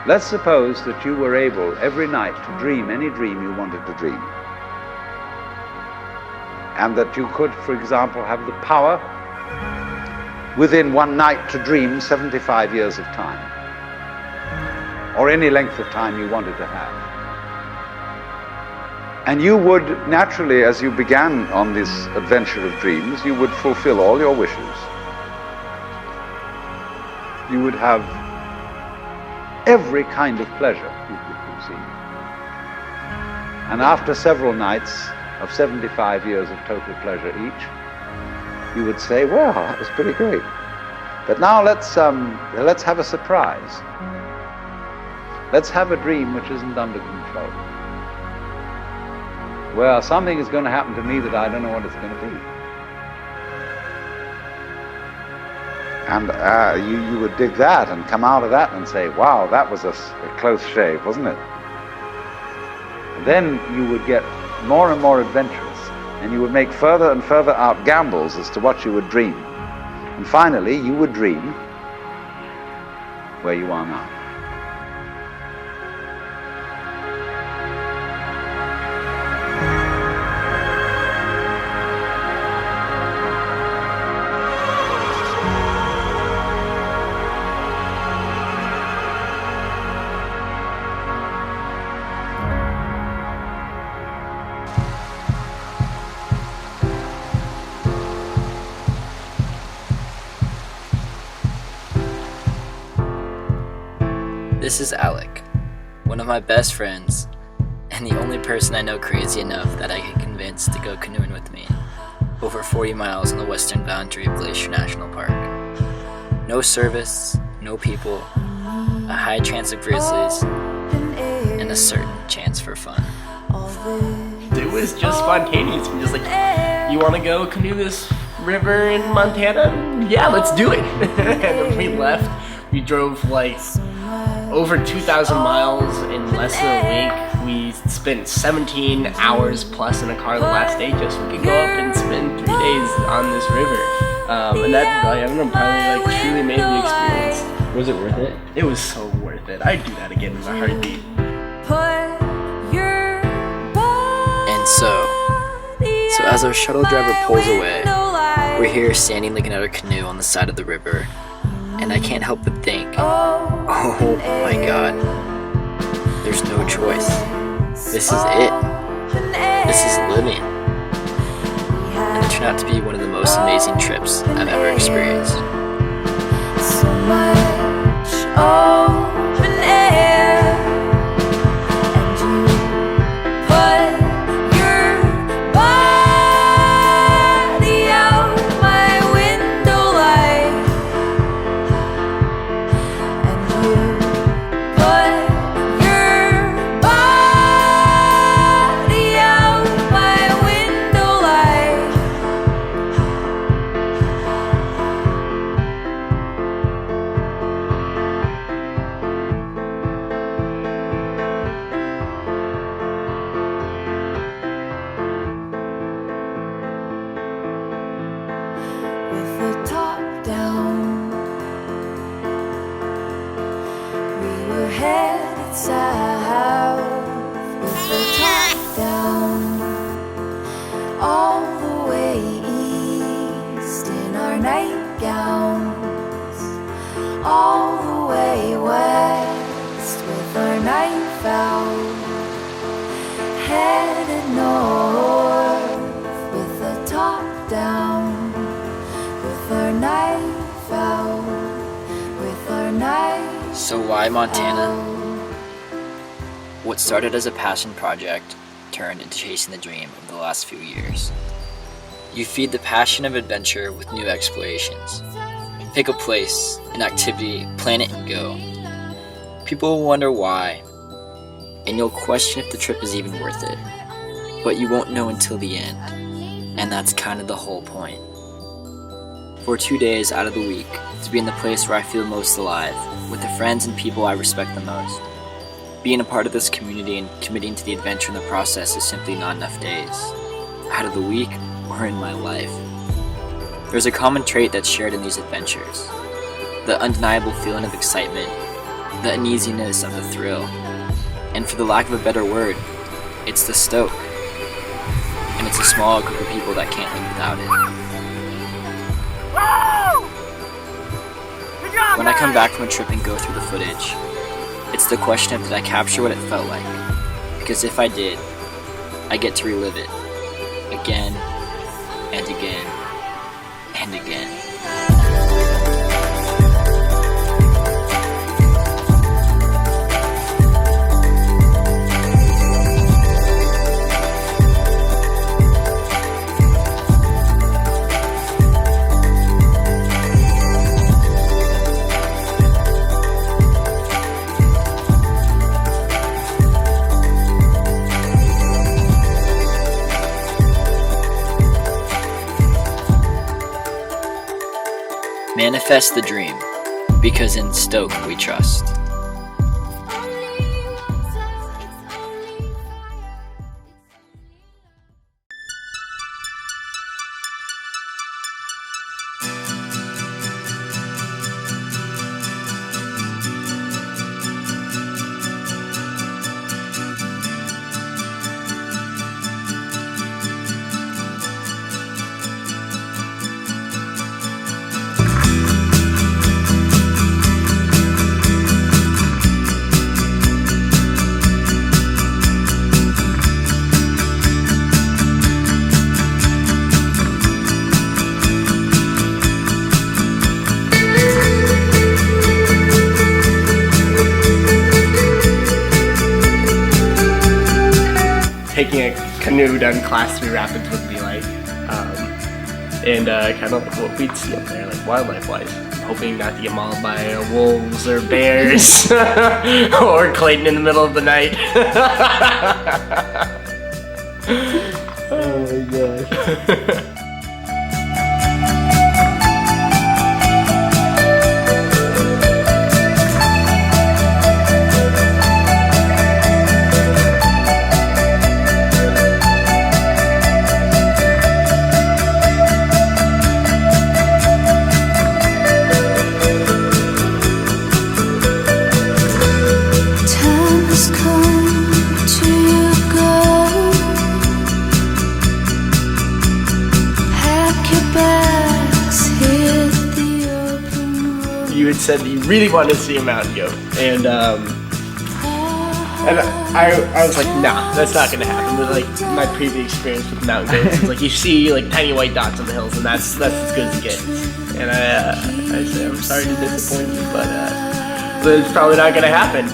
Let's suppose that you were able every night to dream any dream you wanted to dream. And that you could, for example, have the power within one night to dream 75 years of time, or any length of time you wanted to have. And you would naturally, as you began on this adventure of dreams, you would fulfill all your wishes. You would have every kind of pleasure you could conceive. And after several nights of 75 years of total pleasure each, you would say, well, that was pretty great. But now let's have a surprise. Let's have a dream which isn't under control. Well, something is going to happen to me that I don't know what it's going to be. And you would dig that and come out of that and say, wow, that was a close shave, wasn't it? And then you would get more and more adventurous, and you would make further and further out gambles as to what you would dream. And finally, you would dream where you are now. This is Alec, one of my best friends, and the only person I know crazy enough that I can convince to go canoeing with me, over 40 miles on the western boundary of Glacier National Park. No service, no people, a high chance of grizzlies, and a certain chance for fun. It was just spontaneous. We're just like, you want to go canoe this river in Montana? Yeah, let's do it. And then we left. We drove like over 2,000 miles in less than a week. We spent 17 hours plus in a car the last day just so we could go up and spend 3 days on this river. And that, I don't know, probably like truly made the experience. Was it worth it? It was so worth it. I'd do that again in a heartbeat. And so as our shuttle driver pulls away, we're here standing looking at our canoe on the side of the river, and I can't help but think, oh my god, there's no choice. This is it. This is living. And it turned out to be one of the most amazing trips I've ever experienced. So much open air, and you put your body out my window light, and you put your body out my window light. With the top down, we were headed south. With the top down, all the way east in our nightgowns, all the way west with our knife out, headed north with the top down. With our knife out, with our knife. So why Montana? What started as a passion project turned into chasing the dream over the last few years. You feed the passion of adventure with new explorations. Pick a place, an activity, plan it and go. People will wonder why, and you'll question if the trip is even worth it. But you won't know until the end, and that's kind of the whole point. For 2 days out of the week, to be in the place where I feel most alive, with the friends and people I respect the most. Being a part of this community and committing to the adventure in the process is simply not enough days, out of the week or in my life. There's a common trait that's shared in these adventures. The undeniable feeling of excitement, the uneasiness of the thrill, and for the lack of a better word, it's the Stoke. And it's a small group of people that can't live without it. When I come back from a trip and go through the footage, it's the question of did I capture what it felt like? Because if I did, I get to relive it again and again and again. Manifest the dream, because in Stoke we trust. Taking a canoe down Class 3 rapids would be like, and kind of like what we'd see up there, like wildlife-wise. Hoping not to get mauled by wolves or bears, or Clayton in the middle of the night. Oh my gosh. You had said that you really wanted to see a mountain goat, and I was like, nah, that's not gonna happen. But like my previous experience with mountain goats, it's like you see like tiny white dots on the hills, and that's as good as it gets. And I say I'm sorry to disappoint you, but it's probably not gonna happen.